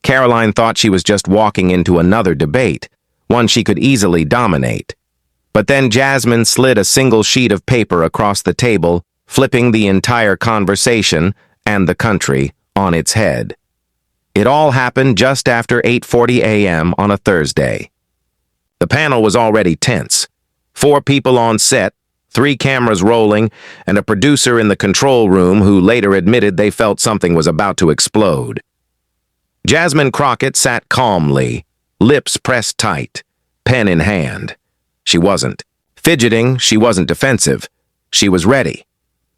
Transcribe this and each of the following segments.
Karoline thought she was just walking into another debate, one she could easily dominate. But then Jasmine slid a single sheet of paper across the table, flipping the entire conversation and the country on its head. It all happened just after 8:40 a.m. on a Thursday. The panel was already tense. 4 people on set, 3 cameras rolling, and a producer in the control room who later admitted they felt something was about to explode. Jasmine Crockett sat calmly, lips pressed tight, pen in hand. She wasn't fidgeting, she wasn't defensive. She was ready.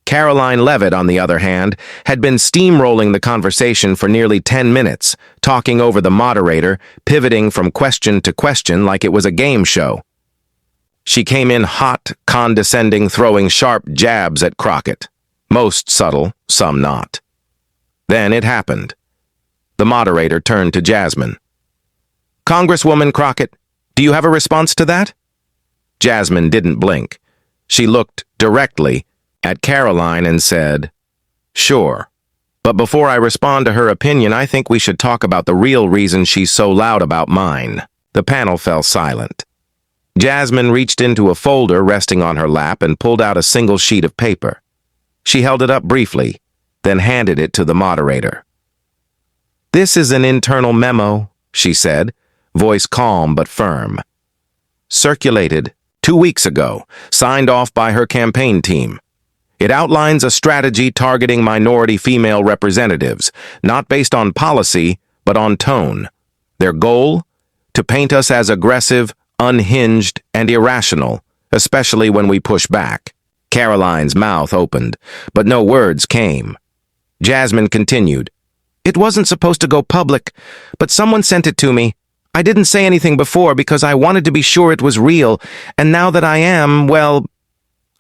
Karoline Leavitt, on the other hand, had been steamrolling the conversation for nearly 10 minutes, talking over the moderator, pivoting from question to question like it was a game show. She came in hot, condescending, throwing sharp jabs at Crockett. Most subtle, some not. Then it happened. The moderator turned to Jasmine. "Congresswoman Crockett, do you have a response to that?" Jasmine didn't blink. She looked directly at Karoline and said, "Sure. But before I respond to her opinion, I think we should talk about the real reason she's so loud about mine." The panel fell silent. Jasmine reached into a folder resting on her lap and pulled out a single sheet of paper. She held it up briefly, then handed it to the moderator. "This is an internal memo," she said, voice calm but firm. "Circulated 2 weeks ago, signed off by her campaign team. It outlines a strategy targeting minority female representatives, not based on policy, but on tone. Their goal? To paint us as aggressive, unhinged, and irrational, especially when we push back." Karoline's mouth opened, but no words came. Jasmine continued. "It wasn't supposed to go public, but someone sent it to me. I didn't say anything before because I wanted to be sure it was real, and now that I am, well,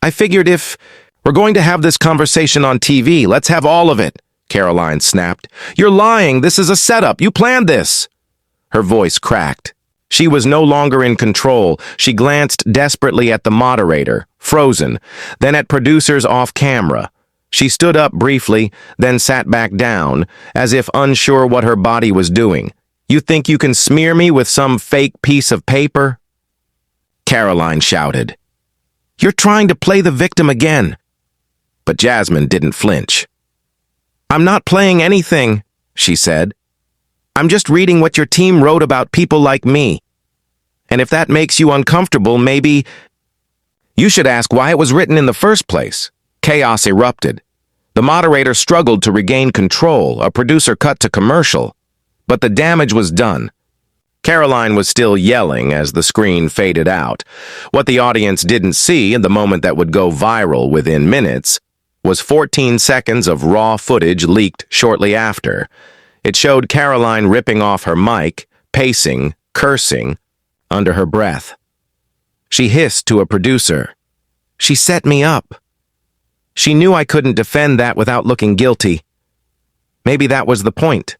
I figured if we're going to have this conversation on TV, let's have all of it," Karoline snapped. "You're lying. This is a setup. You planned this." Her voice cracked. She was no longer in control. She glanced desperately at the moderator, frozen, then at producers off camera. She stood up briefly, then sat back down, as if unsure what her body was doing. "You think you can smear me with some fake piece of paper?" Karoline shouted. "You're trying to play the victim again." But Jasmine didn't flinch. "I'm not playing anything," she said. "I'm just reading what your team wrote about people like me. And if that makes you uncomfortable, maybe you should ask why it was written in the first place." Chaos erupted. The moderator struggled to regain control, a producer cut to commercial. But the damage was done. Karoline was still yelling as the screen faded out. What the audience didn't see in the moment that would go viral within minutes was 14 seconds of raw footage leaked shortly after. It showed Karoline ripping off her mic, pacing, cursing, under her breath. She hissed to a producer. "She set me up. She knew I couldn't defend that without looking guilty. Maybe that was the point."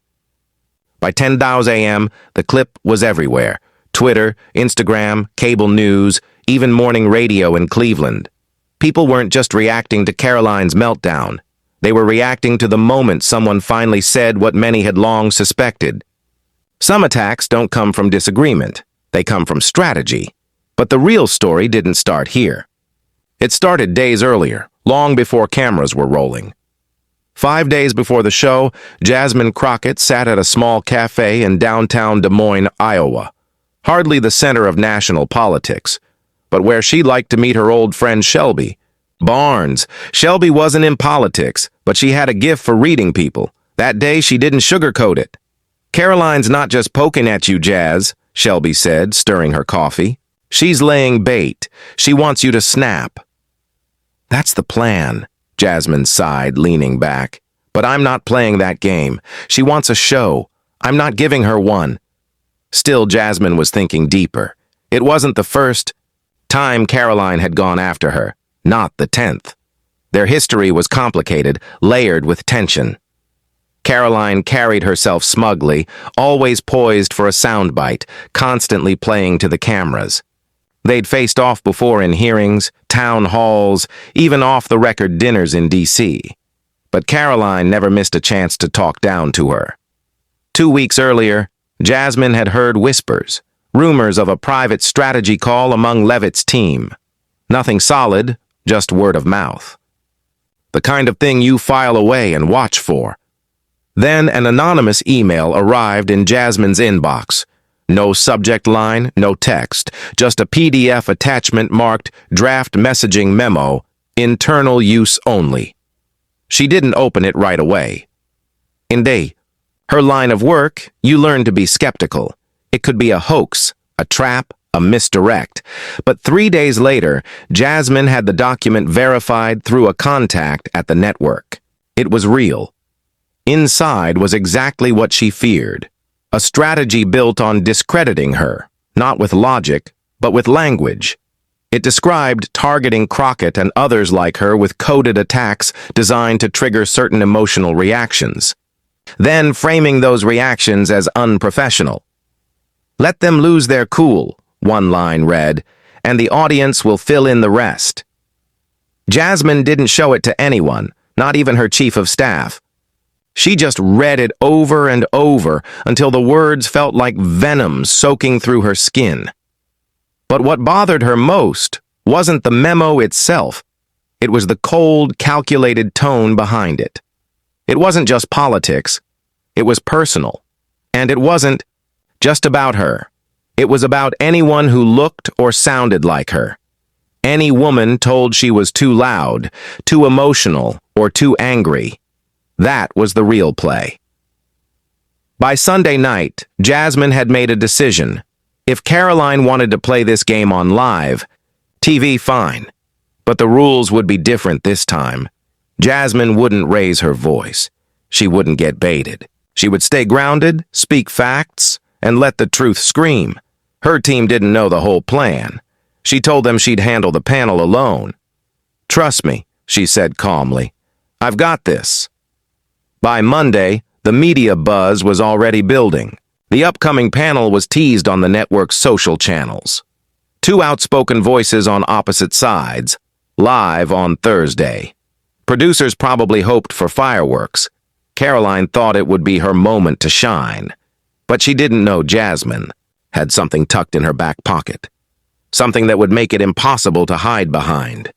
By 10:00 a.m., the clip was everywhere. Twitter, Instagram, cable news, even morning radio in Cleveland. People weren't just reacting to Karoline's meltdown. They were reacting to the moment someone finally said what many had long suspected. Some attacks don't come from disagreement. They come from strategy. But the real story didn't start here. It started days earlier, long before cameras were rolling. 5 days before the show, Jasmine Crockett sat at a small cafe in downtown Des Moines, Iowa. Hardly the center of national politics, but where she liked to meet her old friend Shelby. Barnes. Shelby wasn't in politics, but she had a gift for reading people. That day, she didn't sugarcoat it. "Karoline's not just poking at you, Jazz," Shelby said, stirring her coffee. "She's laying bait. She wants you to snap." "That's the plan," Jasmine sighed, leaning back. "But I'm not playing that game. She wants a show. I'm not giving her one." Still, Jasmine was thinking deeper. It wasn't the first time Karoline had gone after her, not the 10th. Their history was complicated, layered with tension. Karoline carried herself smugly, always poised for a soundbite, constantly playing to the cameras. They'd faced off before in hearings, town halls, even off-the-record dinners in D.C. But Karoline never missed a chance to talk down to her. 2 weeks earlier, Jasmine had heard whispers, rumors of a private strategy call among Leavitt's team. Nothing solid, just word of mouth. The kind of thing you file away and watch for. Then an anonymous email arrived in Jasmine's inbox. No subject line, no text, just a PDF attachment marked Draft Messaging Memo, Internal Use Only. She didn't open it right away. Indeed, her line of work, you learn to be skeptical. It could be a hoax, a trap, a misdirect. But 3 days later, Jasmine had the document verified through a contact at the network. It was real. Inside was exactly what she feared. A strategy built on discrediting her, not with logic, but with language. It described targeting Crockett and others like her with coded attacks designed to trigger certain emotional reactions, then framing those reactions as unprofessional. Let them lose their cool, one line read, and the audience will fill in the rest. Jasmine didn't show it to anyone, not even her chief of staff. She just read it over and over until the words felt like venom soaking through her skin. But what bothered her most wasn't the memo itself. It was the cold, calculated tone behind it. It wasn't just politics. It was personal. And it wasn't just about her. It was about anyone who looked or sounded like her. Any woman told she was too loud, too emotional, or too angry. That was the real play. By Sunday night, Jasmine had made a decision. If Karoline wanted to play this game on live, TV fine. But the rules would be different this time. Jasmine wouldn't raise her voice. She wouldn't get baited. She would stay grounded, speak facts, and let the truth scream. Her team didn't know the whole plan. She told them she'd handle the panel alone. "Trust me," she said calmly. "I've got this." By Monday, the media buzz was already building. The upcoming panel was teased on the network's social channels. 2 outspoken voices on opposite sides, live on Thursday. Producers probably hoped for fireworks. Karoline thought it would be her moment to shine. But she didn't know Jasmine had something tucked in her back pocket. Something that would make it impossible to hide behind.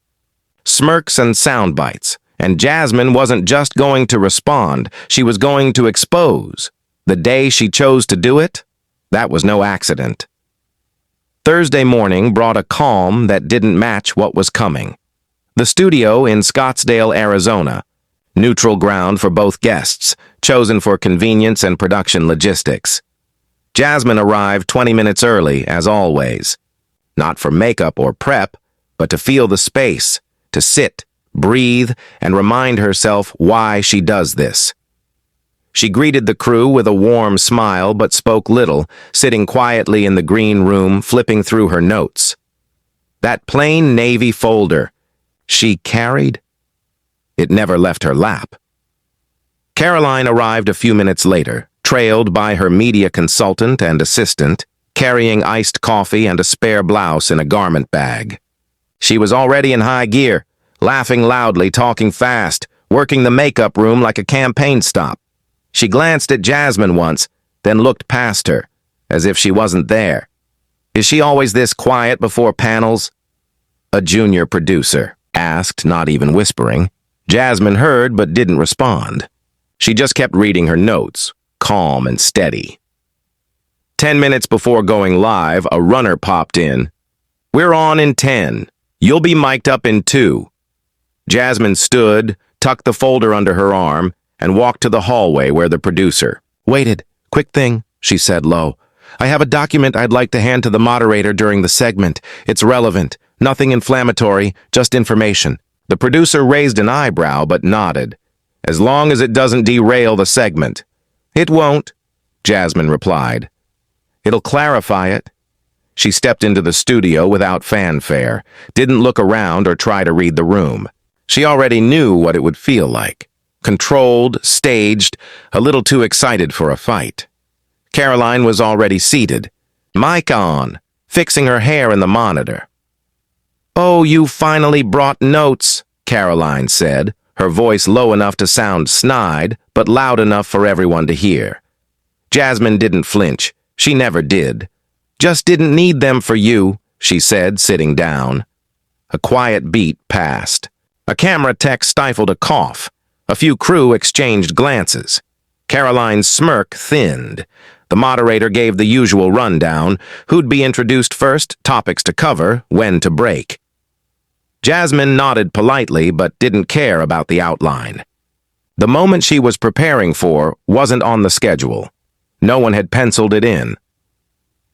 Smirks and sound bites. And Jasmine wasn't just going to respond, she was going to expose. The day she chose to do it, that was no accident. Thursday morning brought a calm that didn't match what was coming. The studio in Scottsdale, Arizona, neutral ground for both guests, chosen for convenience and production logistics. Jasmine arrived 20 minutes early, as always. Not for makeup or prep, but to feel the space, to sit, breathe, and remind herself why she does this. She greeted the crew with a warm smile but spoke little, sitting quietly in the green room, flipping through her notes. That plain navy folder she carried, it never left her lap. Karoline arrived a few minutes later, trailed by her media consultant and assistant, carrying iced coffee and a spare blouse in a garment bag. She was already in high gear, laughing loudly, talking fast, working the makeup room like a campaign stop. She glanced at Jasmine once, then looked past her, as if she wasn't there. Is she always this quiet before panels? A junior producer asked, not even whispering. Jasmine heard but didn't respond. She just kept reading her notes, calm and steady. 10 minutes before going live, a runner popped in. "We're on in 10. You'll be mic'd up in 2. Jasmine stood, tucked the folder under her arm, and walked to the hallway where the producer waited. "Quick thing," she said low. "I have a document I'd like to hand to the moderator during the segment. It's relevant. Nothing inflammatory, just information." The producer raised an eyebrow but nodded. "As long as it doesn't derail the segment." "It won't," Jasmine replied. "It'll clarify it." She stepped into the studio without fanfare, didn't look around or try to read the room. She already knew what it would feel like. Controlled, staged, a little too excited for a fight. Karoline was already seated, mic on, fixing her hair in the monitor. "Oh, you finally brought notes," Karoline said, her voice low enough to sound snide, but loud enough for everyone to hear. Jasmine didn't flinch. She never did. "Just didn't need them for you," she said, sitting down. A quiet beat passed. A camera tech stifled a cough. A few crew exchanged glances. Karoline's smirk thinned. The moderator gave the usual rundown: who'd be introduced first, topics to cover, when to break. Jasmine nodded politely but didn't care about the outline. The moment she was preparing for wasn't on the schedule. No one had penciled it in.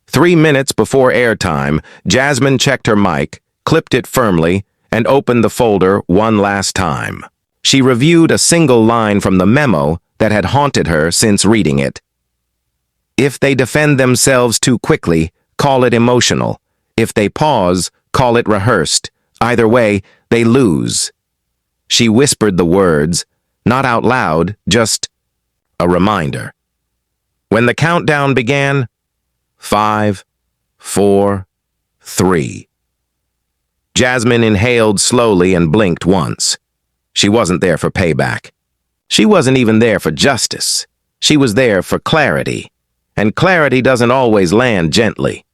3 minutes before airtime, Jasmine checked her mic, clipped it firmly, and opened the folder one last time. She reviewed a single line from the memo that had haunted her since reading it. "If they defend themselves too quickly, call it emotional. If they pause, call it rehearsed. Either way, they lose." She whispered the words, not out loud, just a reminder. When the countdown began, 5, 4, 3. Jasmine inhaled slowly and blinked once. She wasn't there for payback. She wasn't even there for justice. She was there for clarity. And clarity doesn't always land gently.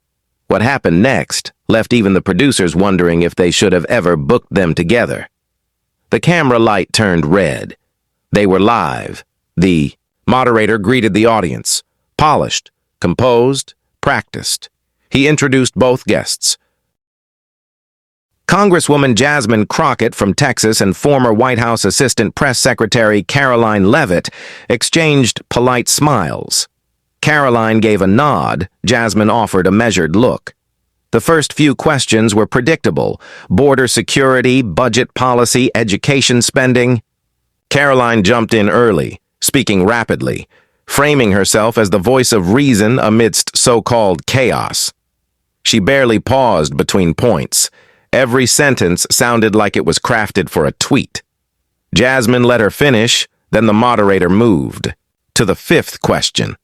What happened next left even the producers wondering if they should have ever booked them together. The camera light turned red. They were live. The moderator greeted the audience, polished, composed, practiced. He introduced both guests. Congresswoman Jasmine Crockett from Texas and former White House Assistant Press Secretary Karoline Leavitt exchanged polite smiles. Karoline gave a nod. Jasmine offered a measured look. The first few questions were predictable: border security, budget policy, education spending. Karoline jumped in early, speaking rapidly, framing herself as the voice of reason amidst so-called chaos. She barely paused between points. Every sentence sounded like it was crafted for a tweet. Jasmine let her finish, then the moderator moved to the 5th question,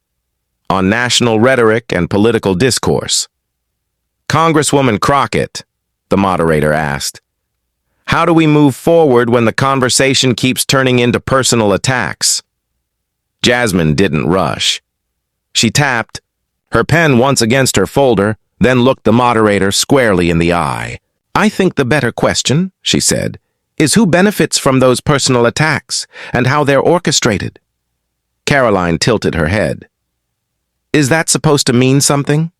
on national rhetoric and political discourse. "Congresswoman Crockett," the moderator asked, "how do we move forward when the conversation keeps turning into personal attacks?" Jasmine didn't rush. She tapped, her pen once against her folder, then looked the moderator squarely in the eye. "I think the better question," she said, "is who benefits from those personal attacks and how they're orchestrated." Karoline tilted her head. "Is that supposed to mean something?"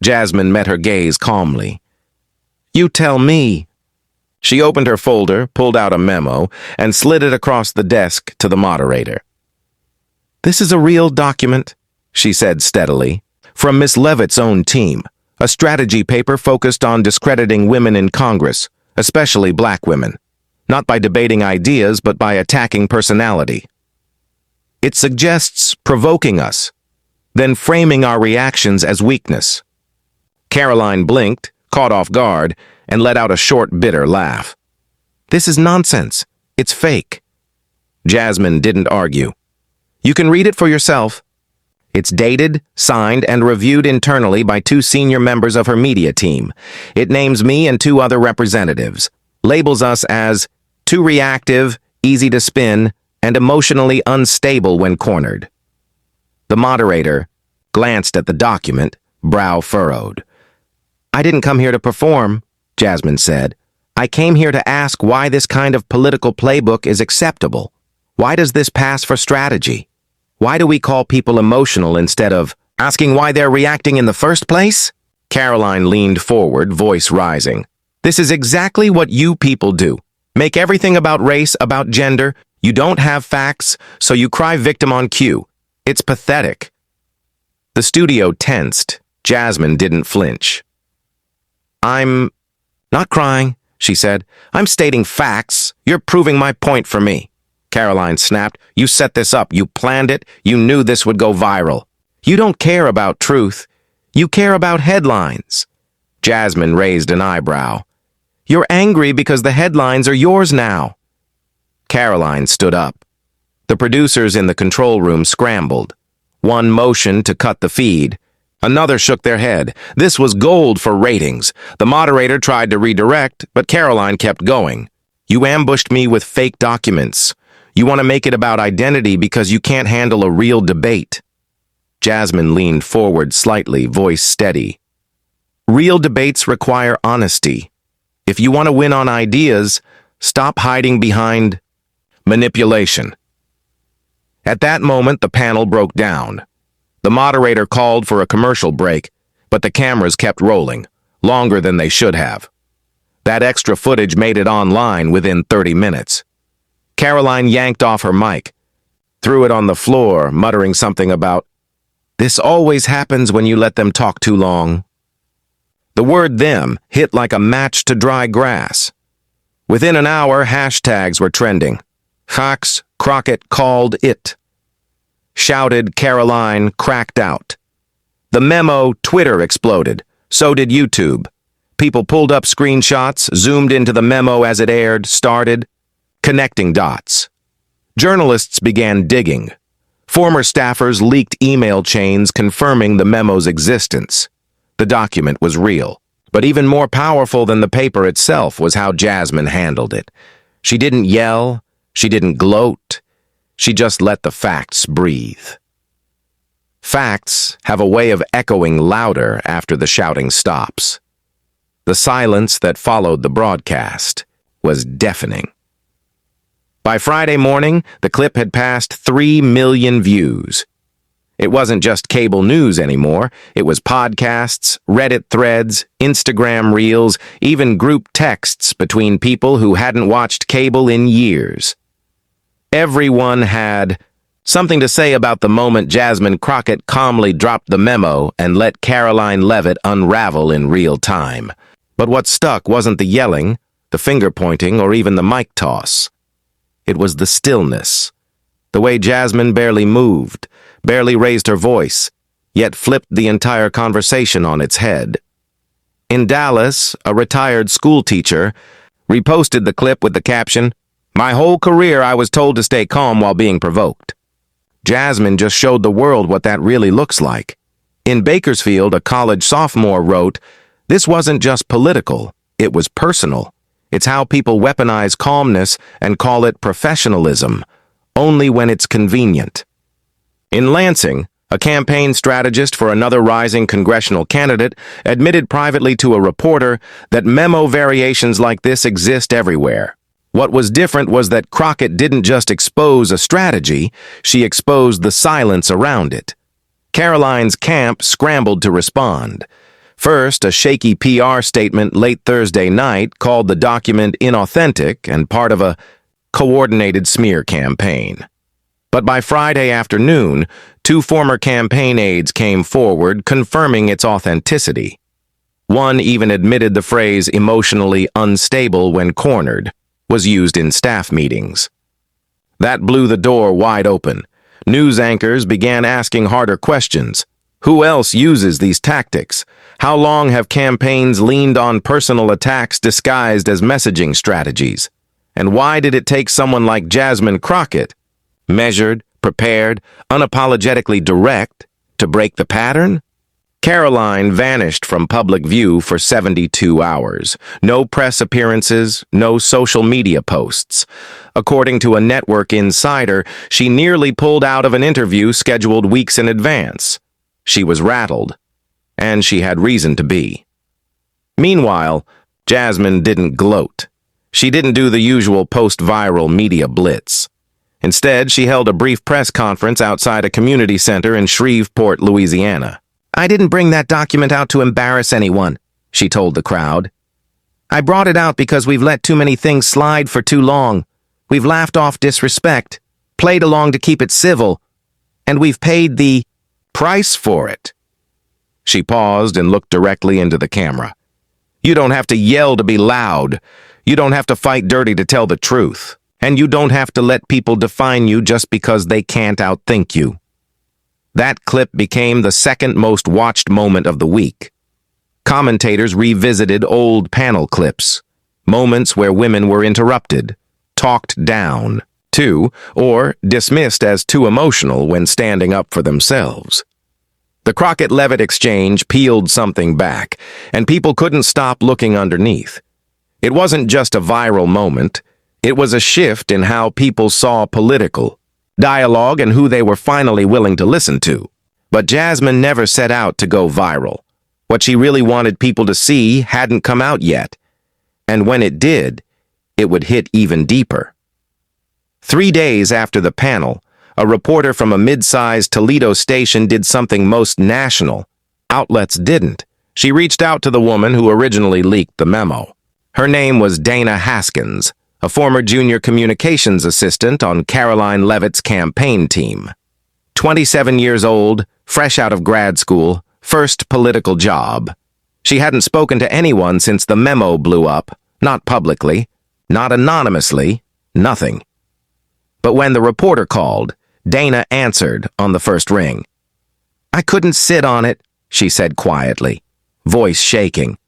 Jasmine met her gaze calmly. "You tell me." She opened her folder, pulled out a memo, and slid it across the desk to the moderator. "This is a real document," she said steadily, "from Miss Leavitt's own team. A strategy paper focused on discrediting women in Congress, especially black women, not by debating ideas but by attacking personality. It suggests provoking us, then framing our reactions as weakness." Karoline blinked, caught off guard, and let out a short, bitter laugh. "This is nonsense. It's fake." Jasmine didn't argue. "You can read it for yourself. It's dated, signed, and reviewed internally by 2 senior members of her media team. It names me and 2 other representatives, labels us as too reactive, easy to spin, and emotionally unstable when cornered." The moderator glanced at the document, brow furrowed. "I didn't come here to perform," Jasmine said. "I came here to ask why this kind of political playbook is acceptable. Why does this pass for strategy? Why do we call people emotional instead of asking why they're reacting in the first place?" Karoline leaned forward, voice rising. "This is exactly what you people do. Make everything about race, about gender. You don't have facts, so you cry victim on cue. It's pathetic." The studio tensed. Jasmine didn't flinch. "I'm not crying," she said. "I'm stating facts. You're proving my point for me." Karoline snapped. "You set this up. You planned it. You knew this would go viral. You don't care about truth. You care about headlines." Jasmine raised an eyebrow. "You're angry because the headlines are yours now." Karoline stood up. The producers in the control room scrambled. One motioned to cut the feed. Another shook their head. This was gold for ratings. The moderator tried to redirect, but Karoline kept going. "You ambushed me with fake documents. You want to make it about identity because you can't handle a real debate." Jasmine leaned forward slightly, voice steady. Real debates require honesty. If you want to win on ideas, stop hiding behind manipulation. At that moment, the panel broke down. The moderator called for a commercial break, but the cameras kept rolling, longer than they should have. That extra footage made it online within 30 minutes. Karoline yanked off her mic, threw it on the floor, muttering something about, "This always happens when you let them talk too long." The word "them" hit like a match to dry grass. Within an hour, hashtags were trending. Jasmine Crockett called it. Shouted Karoline cracked out. The memo Twitter exploded. So did YouTube. People pulled up screenshots, zoomed into the memo as it aired, started connecting dots. Journalists began digging. Former staffers leaked email chains confirming the memo's existence. The document was real. But even more powerful than the paper itself was how Jasmine handled it. She didn't yell. She didn't gloat. She just let the facts breathe. Facts have a way of echoing louder after the shouting stops. The silence that followed the broadcast was deafening. By Friday morning, the clip had passed 3 million views. It wasn't just cable news anymore. It was podcasts, Reddit threads, Instagram reels, even group texts between people who hadn't watched cable in years. Everyone had something to say about the moment Jasmine Crockett calmly dropped the memo and let Karoline Leavitt unravel in real time. But what stuck wasn't the yelling, the finger-pointing, or even the mic toss. It was the stillness. The way Jasmine barely moved, barely raised her voice, yet flipped the entire conversation on its head. In Dallas, a retired school teacher reposted the clip with the caption, "My whole career I was told to stay calm while being provoked." Jasmine just showed the world what that really looks like. In Bakersfield, a college sophomore wrote, "This wasn't just political, it was personal. It's how people weaponize calmness and call it professionalism, only when it's convenient." In Lansing, a campaign strategist for another rising congressional candidate admitted privately to a reporter that memo variations like this exist everywhere. What was different was that Crockett didn't just expose a strategy, she exposed the silence around it. Karoline's camp scrambled to respond. First, a shaky PR statement late Thursday night called the document inauthentic and part of a coordinated smear campaign. But by Friday afternoon, 2 former campaign aides came forward confirming its authenticity. One even admitted the phrase emotionally unstable when cornered was used in staff meetings. That blew the door wide open. News anchors began asking harder questions. Who else uses these tactics? How long have campaigns leaned on personal attacks disguised as messaging strategies? And why did it take someone like Jasmine Crockett, measured, prepared, unapologetically direct, to break the pattern? Karoline vanished from public view for 72 hours. No press appearances, no social media posts. According to a network insider, she nearly pulled out of an interview scheduled weeks in advance. She was rattled, and she had reason to be. Meanwhile, Jasmine didn't gloat. She didn't do the usual post-viral media blitz. Instead, she held a brief press conference outside a community center in Shreveport, Louisiana. "I didn't bring that document out to embarrass anyone," she told the crowd. "I brought it out because we've let too many things slide for too long. We've laughed off disrespect, played along to keep it civil, and we've paid the price for it." She paused and looked directly into the camera. "You don't have to yell to be loud. You don't have to fight dirty to tell the truth. And you don't have to let people define you just because they can't outthink you." That clip became the second most watched moment of the week. Commentators revisited old panel clips, moments where women were interrupted, talked down to, or dismissed as too emotional when standing up for themselves. The Crockett-Leavitt exchange peeled something back, and people couldn't stop looking underneath. It wasn't just a viral moment. It was a shift in how people saw political dialogue and who they were finally willing to listen to. But Jasmine never set out to go viral. What she really wanted people to see hadn't come out yet. And when it did, it would hit even deeper. 3 days after the panel, a reporter from a mid-sized Toledo station did something most national outlets didn't. She reached out to the woman who originally leaked the memo. Her name was Dana Haskins, a former junior communications assistant on Karoline Leavitt's campaign team. 27 years old, fresh out of grad school, first political job. She hadn't spoken to anyone since the memo blew up, not publicly, not anonymously, nothing. But when the reporter called, Dana answered on the first ring. "I couldn't sit on it," she said quietly, voice shaking.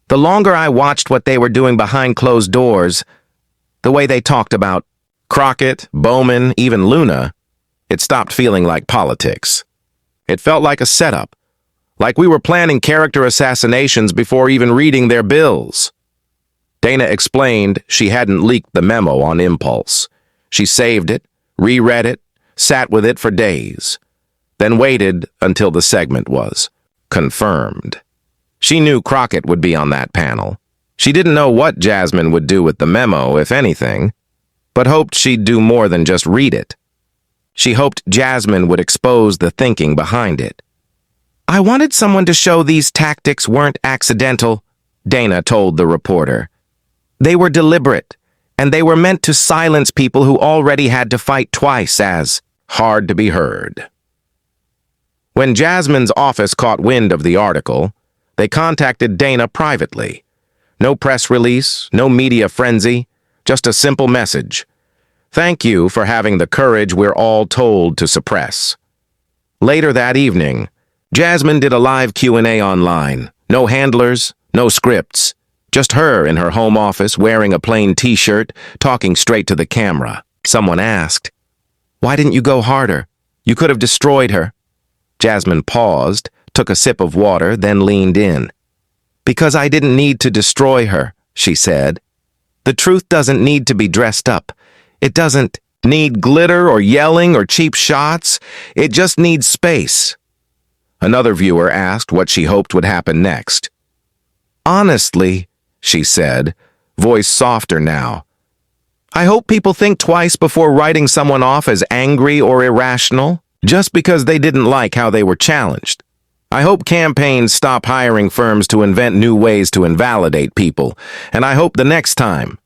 "The longer I watched what they were doing behind closed doors, the way they talked about Crockett, Bowman, even Luna, it stopped feeling like politics. It felt like a setup, like we were planning character assassinations before even reading their bills." Dana explained she hadn't leaked the memo on impulse. She saved it, reread it, sat with it for days, then waited until the segment was confirmed. She knew Crockett would be on that panel. She didn't know what Jasmine would do with the memo, if anything, but hoped she'd do more than just read it. She hoped Jasmine would expose the thinking behind it. "I wanted someone to show these tactics weren't accidental," Dana told the reporter. "They were deliberate, and they were meant to silence people who already had to fight twice as hard to be heard." When Jasmine's office caught wind of the article, they contacted Dana privately. No press release, no media frenzy, just a simple message. "Thank you for having the courage we're all told to suppress." Later that evening, Jasmine did a live Q&A online. No handlers, no scripts. Just her in her home office wearing a plain t-shirt, talking straight to the camera. Someone asked, "Why didn't you go harder? You could have destroyed her." Jasmine paused, took a sip of water, then leaned in. "Because I didn't need to destroy her," she said. "The truth doesn't need to be dressed up. It doesn't need glitter or yelling or cheap shots. It just needs space." Another viewer asked what she hoped would happen next. "Honestly," she said, voice softer now, "I hope people think twice before writing someone off as angry or irrational, just because they didn't like how they were challenged. I hope campaigns stop hiring firms to invent new ways to invalidate people, and I hope the next time